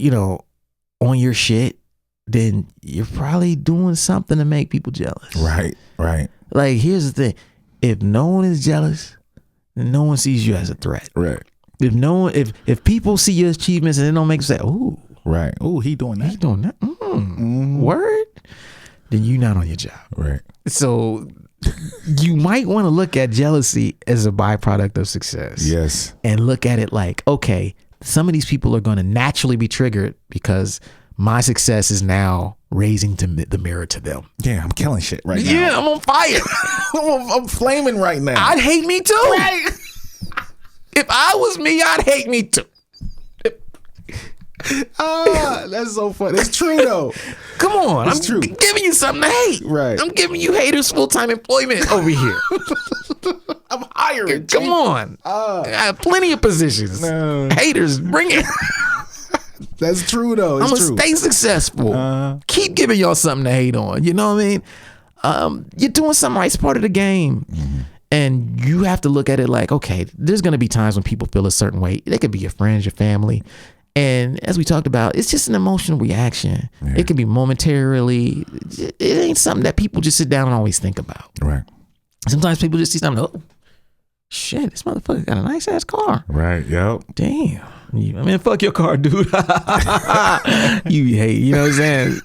on your shit, then you're probably doing something to make people jealous. Right. Like, here's the thing. If no one is jealous, then no one sees you as a threat. Right. If people see your achievements and it don't make them say, "Ooh, right, ooh, he doing that, word," then you're not on your job. Right. So you might want to look at jealousy as a byproduct of success. Yes. And look at it like, okay, some of these people are going to naturally be triggered because my success is now raising to the mirror to them. Yeah, I'm killing shit right now. Yeah, I'm on fire. I'm flaming right now. I'd hate me too. Right. If I was me, I'd hate me too. That's so funny. It's true though. Come on, It's true. giving you something to hate. Right. I'm giving you haters full-time employment over here. I'm hiring. Come on. I have plenty of positions. No. Haters, bring it. That's true though. It's I'm gonna true. stay successful. Keep giving y'all something to hate on. You know what I mean? You're doing something right. It's part of the game. And you have to look at it like, okay, there's gonna be times when people feel a certain way. They could be your friends, your family. And as we talked about, it's just an emotional reaction. Yeah. It can be momentarily. It ain't something that people just sit down and always think about. Right. Sometimes people just see something, oh, shit, this motherfucker got a nice ass car. Right. Yep. Damn. Fuck your car, dude. You hate, you know what I'm saying?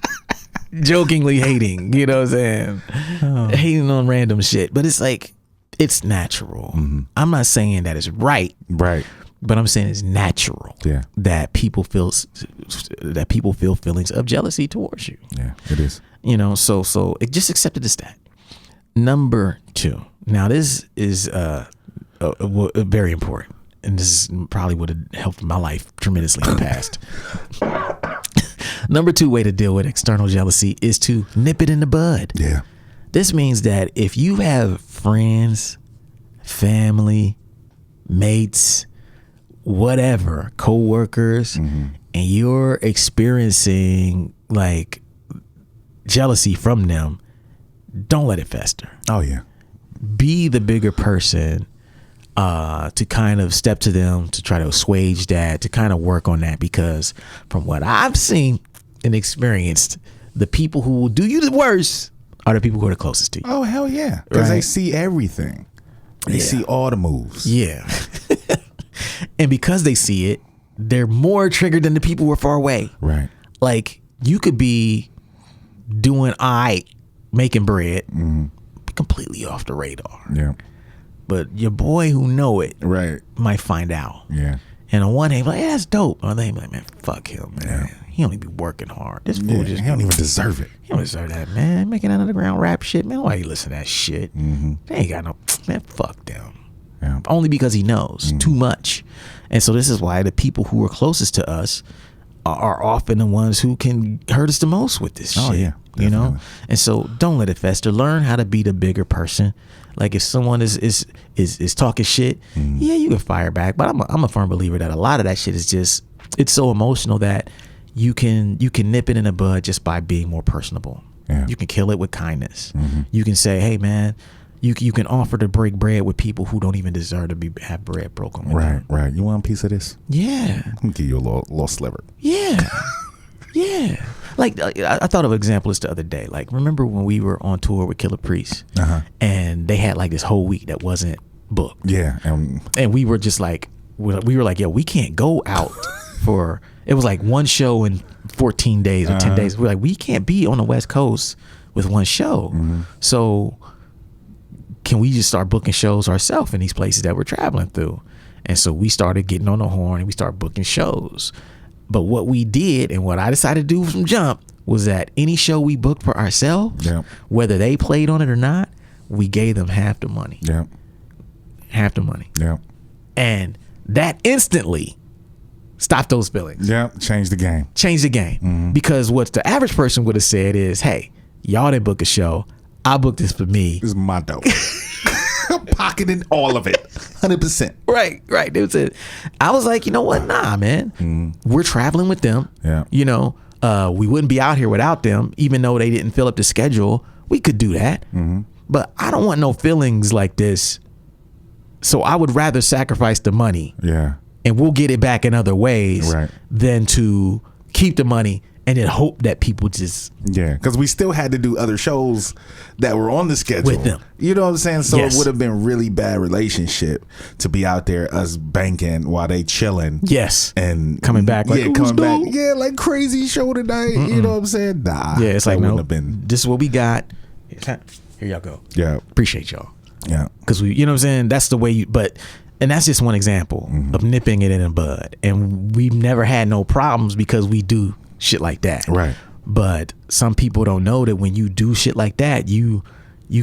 Jokingly hating, you know what I'm saying? Hating on random shit. But it's like, it's natural. I'm not saying that it's right. Right. But I'm saying it's natural that people feel feelings of jealousy towards you. Yeah, it is. You know, so it just accepted the stat. Number 2. Now this is very important, and this is probably would have helped my life tremendously in the past. Number 2 way to deal with external jealousy is to nip it in the bud. Yeah. This means that if you have friends, family, mates, whatever, co-workers, and you're experiencing like jealousy from them, don't let it fester. Oh yeah. Be the bigger person to kind of step to them, to try to assuage that, to kind of work on that, because from what I've seen and experienced, the people who will do you the worst are the people who are the closest to you. Oh hell yeah. Because they Right. see everything. They see all the moves. Yeah. And because they see it, they're more triggered than the people who are far away. Right. Like, you could be doing making bread, completely off the radar. Yeah. But your boy who know it Right. might find out. Yeah. And on one hand, like, hey, that's dope. On the other hand, like, man, fuck him, man. He only be working hard. This fool just he don't even deserve it. He don't deserve that, man. Making that underground rap shit, man. Why you listen to that shit? They ain't got no, man, fuck them. Yeah. Only because he knows too much. And so this is why the people who are closest to us are often the ones who can hurt us the most with this Oh, shit. yeah, You know? definitely. And so don't let it fester. Learn how to be the bigger person. Like, if someone is talking shit, yeah, you can fire back. But I'm a firm believer that a lot of that shit is just, it's so emotional that you can nip it in the bud just by being more personable. Yeah. You can kill it with kindness. You can say, hey man, you can offer to break bread with people who don't even deserve to have bread broken with Right. them. Right. You want a piece of this? Yeah. I'm gonna give you a little sliver. Yeah. Yeah. Like, I thought of an example this the other day. Like, remember when we were on tour with Killer Priest, and they had like this whole week that wasn't booked, Yeah. and we were just like, we were like, yo, we can't go out for. It was like one show in 14 days or 10 days. We're like, we can't be on the West Coast with one show. So can we just start booking shows ourselves in these places that we're traveling through? And so we started getting on the horn and we started booking shows. But what we did, and what I decided to do from jump, was that any show we booked for ourselves, whether they played on it or not, we gave them half the money. Yeah. Half the money. Yeah. And that instantly stopped those feelings. Yeah. Change the game. Change the game. Because what the average person would have said is, hey, y'all didn't book a show. I booked this for me. This is my dough. I'm pocketing all of it. 100%. Right. It was it. I was like, you know what? Nah, man. We're traveling with them. Yeah. You know, we wouldn't be out here without them, even though they didn't fill up the schedule. We could do that. But I don't want no feelings like this. So I would rather sacrifice the money. Yeah. And we'll get it back in other ways than to keep the money and then hope that people just... Yeah, because we still had to do other shows that were on the schedule. With them. You know what I'm saying? So Yes. it would have been really bad relationship to be out there, us banking while they chilling. Yes. And coming back like, yeah, "Ooh, coming back. dope." Yeah, like crazy show tonight. You know what I'm saying? Nah. Yeah, it's that like, wouldn't no, have been. this is what we got. Here y'all go. Yeah. Appreciate y'all. Yeah. Because we, you know what I'm saying? That's the way you, but And that's just one example of nipping it in the bud. And we've never had no problems because we do shit like that. Right. But some people don't know that when you do shit like that, you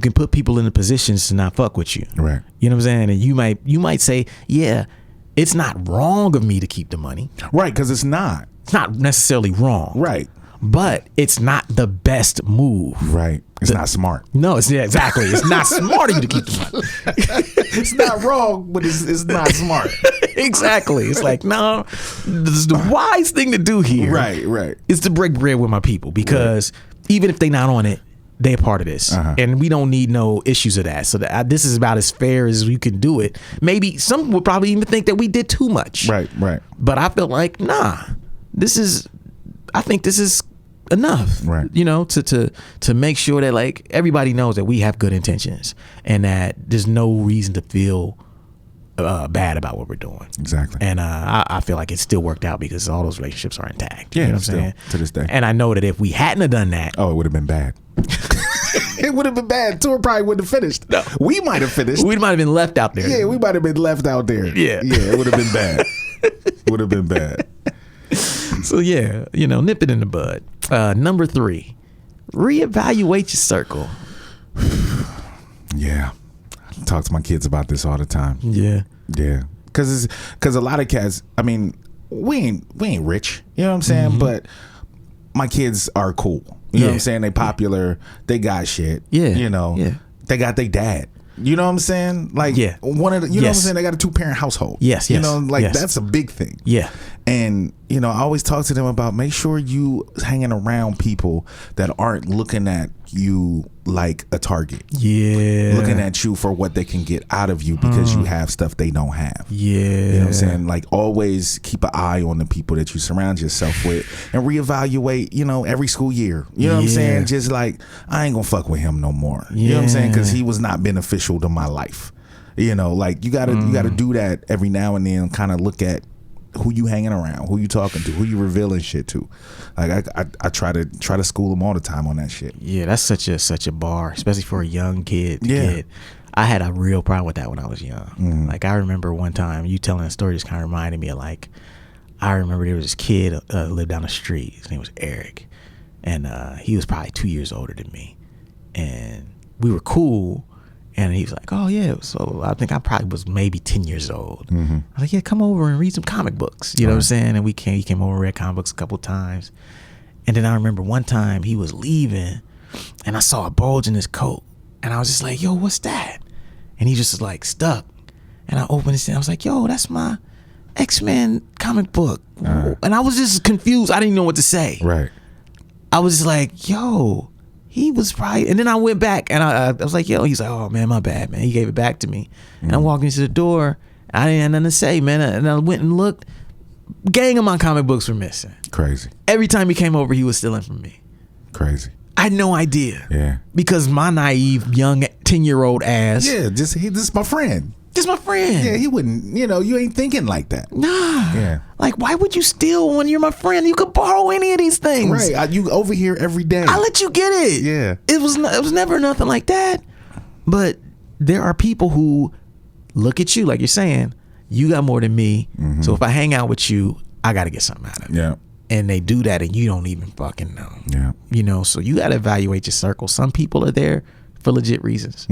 can put people in the positions to not fuck with you. Right. You know what I'm saying? And you might say, yeah, it's not wrong of me to keep the money. Right, because it's not. It's not necessarily wrong. Right. But it's not the best move. Right. It's not smart. No, exactly. It's not smart of you to keep the money. It's not wrong, but it's not smart. Exactly. It's like, no, the wise thing to do here Right. is to break bread with my people, because even if they're not on it, they're part of this. And we don't need no issues of that. So this is about as fair as we can do it. Maybe some would probably even think that we did too much. Right. But I feel like, I think this is enough, right? You know, to make sure that like everybody knows that we have good intentions and that there's no reason to feel bad about what we're doing. Exactly. And I feel like it still worked out because all those relationships are intact. Yeah, you know what I'm saying? To this day. And I know that if we hadn't have done that, it would have been bad. It would have been bad. Tour probably wouldn't have finished. No. We might have finished. We might have been left out there. Yeah, we might have been left out there. Yeah. It would have been bad. Would have been bad. So yeah, nip it in the bud. Number 3, reevaluate your circle. Yeah. I talk to my kids about this all the time. Yeah. Because a lot of cats, I mean, we ain't rich, you know what I'm saying? But my kids are cool. You know what I'm saying? They popular, they got shit. Yeah. They got their dad. You know what I'm saying? Like one of the, you know what I'm saying? They got a 2-parent household. Yes. That's a big thing. Yeah. And I always talk to them about make sure you hanging around people that aren't looking at you like a target. Yeah. Looking at you for what they can get out of you because you have stuff they don't have. Yeah. You know what I'm saying? Like always keep an eye on the people that you surround yourself with and reevaluate, every school year. You know what I'm saying? Just like, I ain't gonna fuck with him no more. You know what I'm saying? Because he was not beneficial to my life. Like you gotta do that every now and then, kind of look at who you hanging around, who you talking to, who you revealing shit to. Like I try to school them all the time on that shit. Yeah, that's such a bar, especially for a young kid to Yeah. get. I had a real problem with that when I was young. Like I remember one time you telling a story just kind of reminded me of like, I remember there was this kid lived down the street. His name was Eric, and he was probably 2 years older than me, and we were cool. And he was like, oh, yeah. So I think I probably was maybe 10 years old. I was like, yeah, come over and read some comic books. You know what I'm saying? And he came over and read comic books a couple times. And then I remember one time he was leaving and I saw a bulge in his coat. And I was just like, yo, what's that? And he just was like stuck. And I opened it and I was like, yo, that's my X-Men comic book. And I was just confused. I didn't know what to say. Right. I was just like, yo. He was probably, and then I went back and I was like, yo, he's like, oh man, my bad, man. He gave it back to me. And I walked into the door. I didn't have nothing to say, man. And I went and looked. Gang of my comic books were missing. Crazy. Every time he came over, he was stealing from me. Crazy. I had no idea. Yeah. Because my naive, young, 10-year-old ass. Yeah, this is my friend. Just my friend. Yeah, he wouldn't, you ain't thinking like that. Nah. Yeah. Like, why would you steal when you're my friend? You could borrow any of these things. Right. You over here every day. I let you get it. Yeah. It was never nothing like that. But there are people who look at you, like you're saying, you got more than me. So if I hang out with you, I got to get something out of it. Yeah. And they do that and you don't even fucking know. Yeah. So you got to evaluate your circle. Some people are there for legit reasons.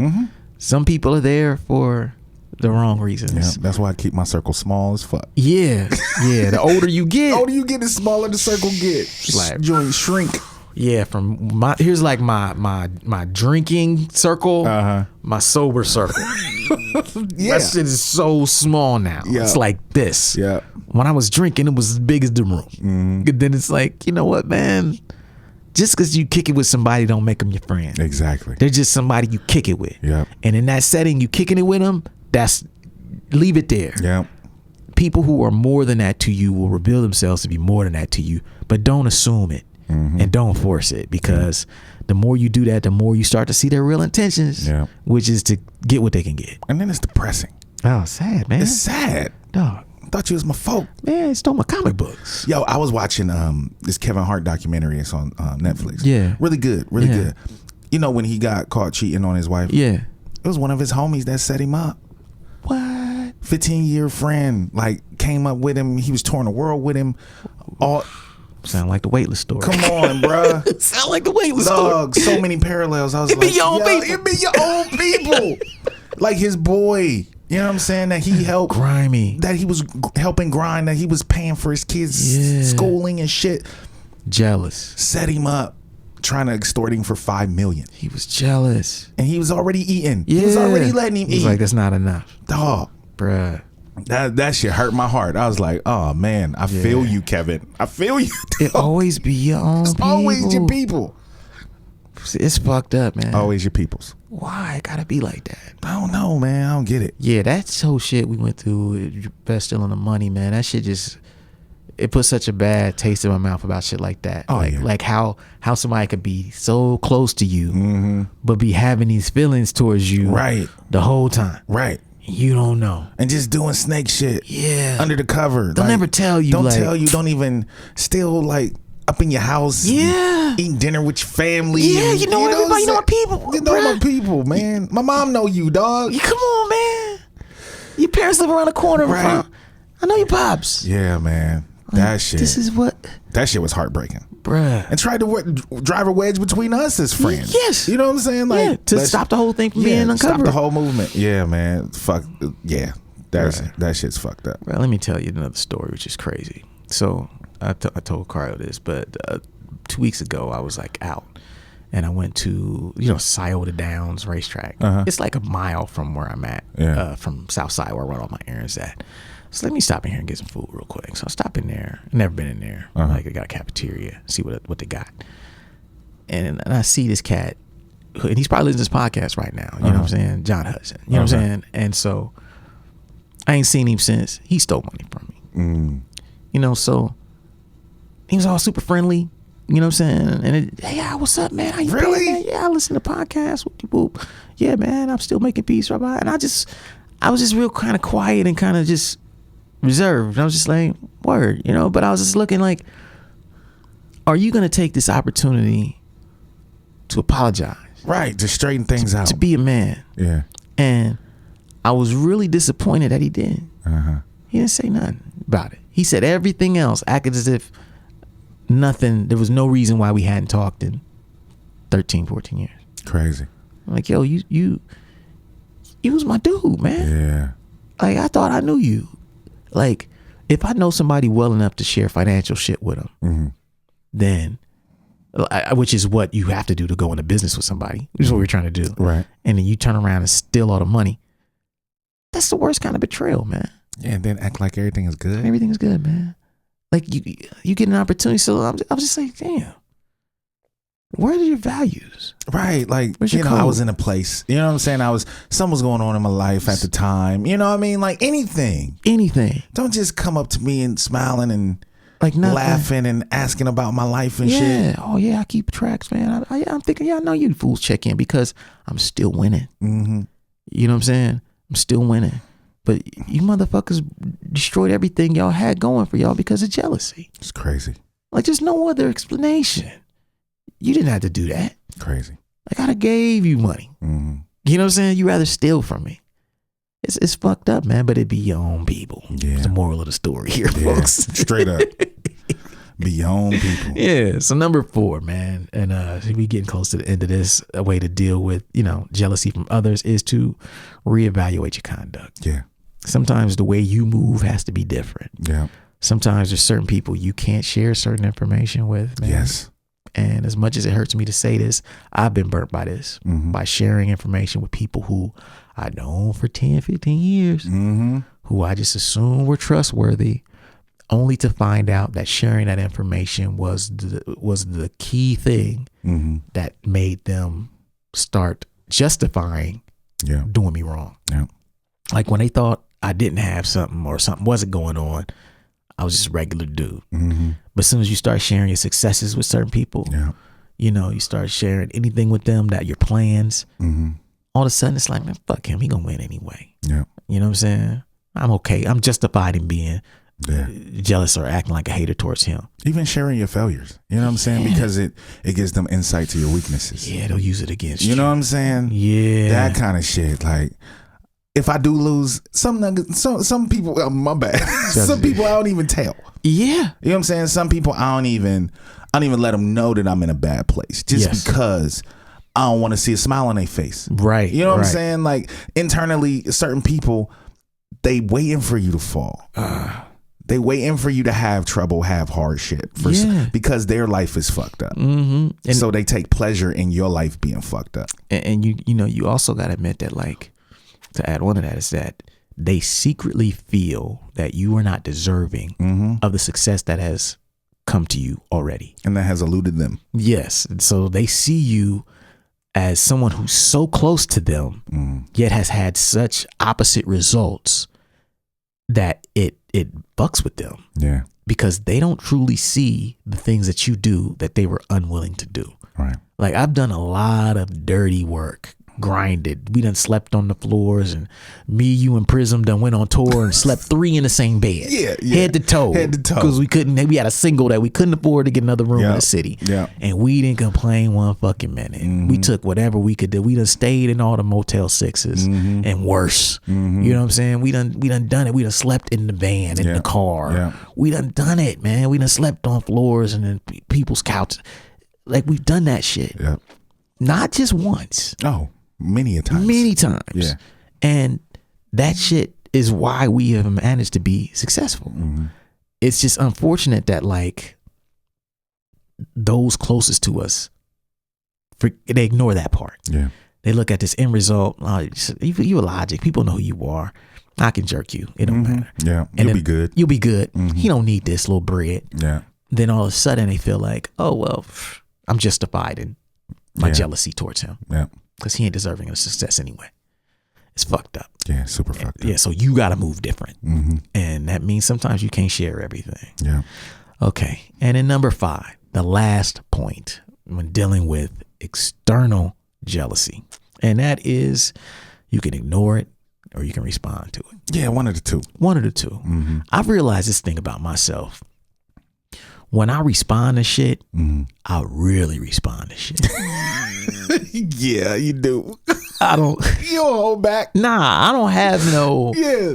Some people are there for the wrong reasons. Yeah, that's why I keep my circle small as fuck. Yeah. The older you get, the smaller the circle get. Like, joint shrink. Yeah, here's like my drinking circle, my sober circle. Yeah. That shit is so small now. Yeah. It's like this. Yeah. When I was drinking, it was as big as the room. Then it's like, you know what, man? Just because you kick it with somebody don't make them your friend. Exactly. They're just somebody you kick it with. Yeah. And in that setting, you kicking it with them, leave it there. Yeah. People who are more than that to you will reveal themselves to be more than that to you, but don't assume it and don't force it, because the more you do that, the more you start to see their real intentions, which is to get what they can get. And then it's depressing. Oh, sad, man. It's sad. Dog. I thought you was my folk. Man, stole my comic books. Yo, I was watching this Kevin Hart documentary. It's on Netflix. Yeah. Really good. Really good. When he got caught cheating on his wife. Yeah. It was one of his homies that set him up. What? 15-year friend, like came up with him. He was touring the world with him. All sound like the Weightless story. come on, bruh. Sound like the Weightless Dog, story. so many parallels. I was It like, be your own yo, people. it be your own people. Like his boy. You know what I'm saying? That he helped. Grimy. That he was helping grind. That he was paying for his kids' schooling and shit. Jealous. Set him up, trying to extort him for $5 million. He was jealous. And he was already eating. Yeah. He was already letting him He was eat. like, that's not enough. Dog. Bruh. That shit hurt my heart. I was like, oh man, I feel you, Kevin. I feel you. It always be your own It's people. always your people. It's fucked up, man. Always your peoples. Why it gotta be like that? I don't know, man. I don't get it. Yeah, that whole shit we went through, best stealing the money, man. That shit just, it put such a bad taste in my mouth about shit like that. Oh, like, yeah. like how somebody could be so close to you, but be having these feelings towards you, Right. the whole time. Right. You don't know. And just doing snake shit. Yeah. Under the cover. They'll never tell you. Don't like, tell you. Don't even still like up in your house. Yeah. Eating dinner with your family. Yeah, and, you know everybody, you know what my people, You know my bruh. people, man. My mom know you, dog. Come on, man. Your parents live around the corner. Right. I know your pops. Yeah, man. That shit. This is what, That shit was heartbreaking. bruh. And tried to drive a wedge between us as friends. Yes. You know what I'm saying? Like Yeah, to let's- stop the whole thing from yeah, being uncovered. Stop the whole movement. Yeah, man. Fuck. Yeah. That shit's fucked up. Well, let me tell you another story, which is crazy. So I told Carlo this, but 2 weeks ago I was like out, and I went to Scioto Downs racetrack. It's like a mile from where I'm at, from South Side where I run all my errands at. So let me stop in here and get some food real quick. So I stop in there. Never been in there. Like I got a cafeteria. See what they got, and I see this cat, and he's probably listening to this podcast right now. You know what I'm saying? John Hudson. You know what I'm saying? And so I ain't seen him since he stole money from me. So he was all super friendly. You know what I'm saying? And hey, what's up, man? How you Really? been, man? Yeah, I listen to podcasts. Whoop. Yeah, man, I'm still making peace, Rabbi. And I was just real kind of quiet and kind of just reserved. I was just like, word, but I was just looking like, are you going to take this opportunity to apologize? Right. To straighten things out. To be a man. Yeah. And I was really disappointed that he didn't. He didn't say nothing about it. He said everything else, acted as if nothing, there was no reason why we hadn't talked in 13, 14 years. Crazy. I'm like, yo, you was my dude, man. Yeah. Like, I thought I knew you. Like, if I know somebody well enough to share financial shit with them, then, which is what you have to do to go into business with somebody, which is what we're trying to do. Right. And then you turn around and steal all the money. That's the worst kind of betrayal, man. Yeah, and then act like everything is good. Everything's good, man. Like you get an opportunity. So I was just like, damn, where are your values? Right. Like, Where's your I code? was in a place, you know what I'm saying? Something was going on in my life at the time. You know what I mean? Like anything. Don't just come up to me and smiling and Like nothing. laughing and asking about my life and Yeah. shit. Oh yeah, I keep tracks, man. I'm thinking, yeah, I know you fools check in because I'm still winning. You know what I'm saying? I'm still winning. But you motherfuckers destroyed everything y'all had going for y'all because of jealousy. It's crazy. Like there's no other explanation. You didn't have to do that. Crazy. Like I done gave you money. You know what I'm saying? You rather steal from me. It's fucked up, man, but it be your own people. Yeah. It's the moral of the story here, Yeah. folks. Straight up. Be your own people. Yeah. So number 4, man, and we getting close to the end of this. A way to deal with, jealousy from others is to reevaluate your conduct. Yeah. Sometimes the way you move has to be different. Yeah. Sometimes there's certain people you can't share certain information with, man. Yes. And as much as it hurts me to say this, I've been burnt by this, by sharing information with people who I known for 10, 15 years, who I just assumed were trustworthy, only to find out that sharing that information was the key thing that made them start justifying doing me wrong. Yeah. Like when they thought I didn't have something or something wasn't going on, I was just a regular dude. But as soon as you start sharing your successes with certain people, you start sharing anything with them, that your plans, all of a sudden it's like, man, fuck him. He gonna win anyway. Yeah. You know what I'm saying? I'm okay. I'm justified in being jealous or acting like a hater towards him. Even sharing your failures. You know what I'm saying? Because it gives them insight to your weaknesses. Yeah, they'll use it against you. You know what I'm saying? Yeah. That kind of shit. Like, if I do lose, some people, my bad. Some people I don't even tell. Yeah. You know what I'm saying? Some people I don't even let them know that I'm in a bad place just because I don't want to see a smile on their face. Right. You know what I'm saying? Like internally, certain people, they waiting for you to fall. They waiting for you to have trouble, have hardship because their life is fucked up. And so they take pleasure in your life being fucked up. And you also got to admit that, like, to add on to that, is that they secretly feel that you are not deserving of the success that has come to you already. And that has eluded them. Yes. So they see you as someone who's so close to them, yet has had such opposite results that it fucks with them. Yeah. Because they don't truly see the things that you do that they were unwilling to do. Right. Like, I've done a lot of dirty work, grinded. We done slept on the floors, and me, you, and Prism done went on tour and slept 3 in the same bed. Yeah. Head to toe. Because we had a single that we couldn't afford to get another room in the city. Yeah. And we didn't complain one fucking minute. We took whatever we could do. We done stayed in all the Motel 6s and worse. You know what I'm saying? We done it. We done slept in the van, in the car. Yeah. We done it, man. We done slept on floors and in people's couches. Like, we've done that shit. Yeah. Not just once. Oh, many a times. Many times. Yeah. And that shit is why we have managed to be successful. It's just unfortunate that, like, those closest to us, they ignore that part. Yeah. They look at this end result. You Illogic. People know who you are. I can jerk you. It don't matter. Yeah. And You'll be good. You'll be good. He don't need this little bread. Yeah. Then all of a sudden they feel like, oh, well, I'm justified in my jealousy towards him. Yeah. Because he ain't deserving of success anyway. It's fucked up. Yeah, super fucked up. Yeah, so you got to move different. And that means sometimes you can't share everything. Yeah. Okay. And in number 5, the last point when dealing with external jealousy. And that is, you can ignore it or you can respond to it. Yeah, one of the two. One of the two. I've realized this thing about myself. When I respond to shit, I really respond to shit. Yeah, you do. I don't. You don't hold back. Nah, I don't have no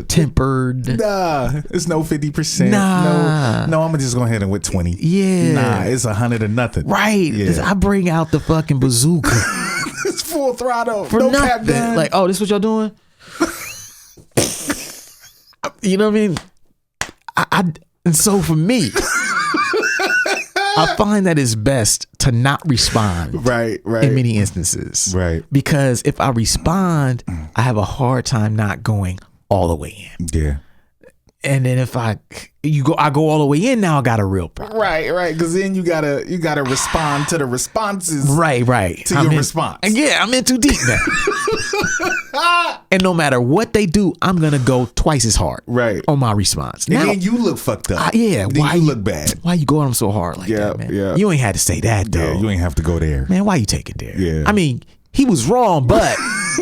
tempered. Nah, it's no 50%. Nah. No, I'm just going ahead and with 20. Yeah. Nah, it's 100 or nothing. Right. Yeah. I bring out the fucking bazooka. It's full throttle. For no nothing. Cap gun. Like, oh, this what y'all doing? You know what I mean? And so for me, I find that it's best to not respond. Right. In many instances. Right. Because if I respond, I have a hard time not going all the way in. Yeah. And then if I go all the way in, now I got a real problem. Right. Because then you gotta respond to the responses. Right. To your response. Yeah, I'm in too deep now. And no matter what they do, I'm gonna go twice as hard. Right. On my response. And now, then you look fucked up. Yeah. Then you look bad. Why you go on them so hard like that, man? Yeah. You ain't had to say that though. Yeah, you ain't have to go there. Man, why you take it there? Yeah. I mean, he was wrong, but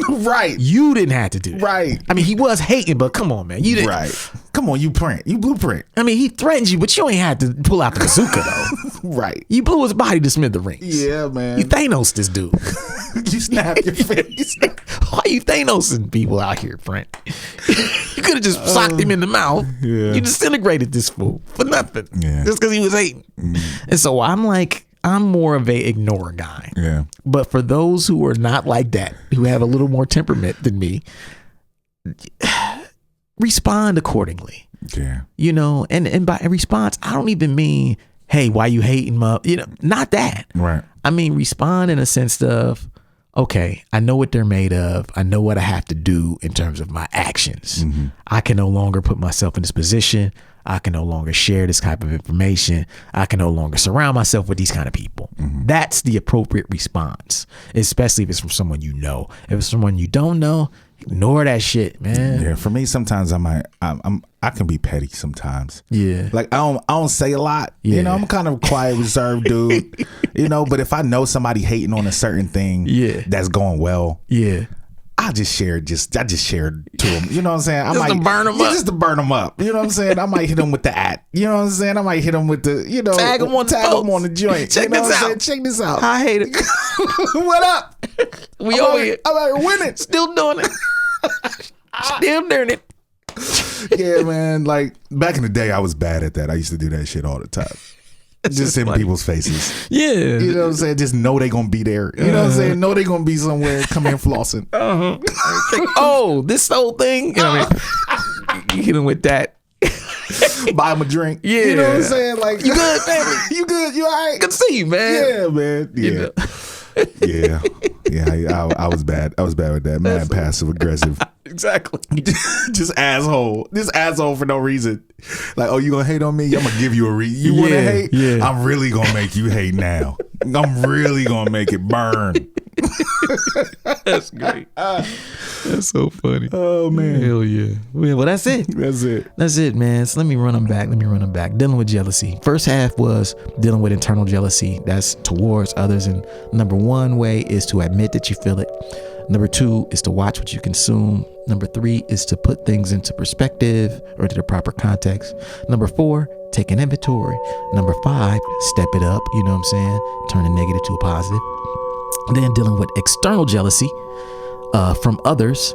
right. You didn't have to do that. Right. I mean, he was hating, but come on, man. You didn't. Right. Come on, you blueprint. I mean, he threatened you, but you ain't had to pull out the bazooka though. Right. You blew his body to smithereens. Yeah, man. You Thanos this dude. You snap your face. Why you Thanosing people out here, friend? You could have just socked him in the mouth. Yeah. You disintegrated this fool for nothing. Yeah. Just because he was hating. And so I'm more of a ignore guy. Yeah. But for those who are not like that, who have a little more temperament than me, respond accordingly. Yeah. You know, and by response, I don't even mean, hey, why you hating up? You know, not that. Right. I mean, respond in a sense of, okay, I know what they're made of. I know what I have to do in terms of my actions. I can no longer put myself in this position. I can no longer share this type of information. I can no longer surround myself with these kind of people. That's the appropriate response, especially if it's from someone you know. If it's someone you don't know, ignore that shit, man. Yeah, for me, sometimes I can be petty sometimes. Yeah. Like I don't say a lot. Yeah. You know, I'm kind of a quiet, reserved dude. You know, but if I know somebody hating on a certain thing that's going well, I just share it to them. You know what I'm saying? Just to burn them up. Just to burn them up. You know what I'm saying? I might hit them with the @. You know what I'm saying? I might hit them with the, you know, tag them on the joint. Check you know this out. Saying? Check this out. I hate it. What up? We over here. I'm out here winning. Still doing it. Damn darn it. Yeah, man. Like back in the day, I was bad at that. I used to do that shit all the time. Just in people's faces. Yeah. You know what I'm saying? Just know they gonna be there. You know what I'm saying? Know they gonna be somewhere. Come in flossing. Like, oh, this whole thing. You know what I mean? You hit him with that. Buy him a drink. Yeah. You know what I'm saying? Like, You good, family? You good? You all right? Good to see you, man. Yeah, man. Yeah. You know? Yeah. I was bad. I was bad with that. Man, passive aggressive. Exactly. Just asshole. This asshole for no reason. Like, oh, you gonna hate on me? I'm gonna give you a reason. You wanna hate? Yeah. I'm really gonna make you hate now. I'm really gonna make it burn. That's great. That's so funny. Oh man. Hell yeah. Well, that's it. That's it, man. So let me run them back. Dealing with jealousy. First half was dealing with internal jealousy. That's towards others. And number one way is to admit that you feel it. Number two is to watch what you consume. Number three is to put things into perspective or into the proper context. Number four, take an inventory. Number five, step it up. You know what I'm saying? Turn a negative to a positive. Then dealing with external jealousy from others.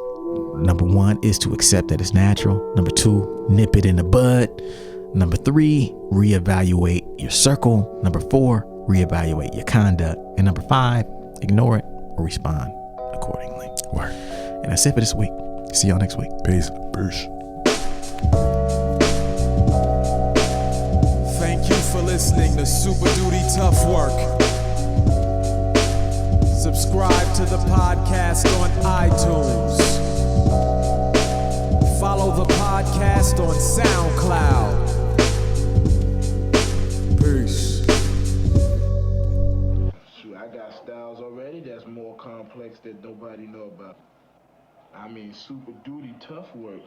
Number one is to accept that it's natural. Number two, nip it in the bud. Number three, reevaluate your circle. Number four, reevaluate your conduct. And number five, ignore it or respond accordingly. Word. And that's it for this week. See y'all next week. Peace. Thank you for listening to Super Duty Tough Work. Subscribe to the podcast on iTunes. Follow the podcast on SoundCloud. Peace. Shoot, I got styles already that's more complex that nobody know about. I mean, super duty tough work.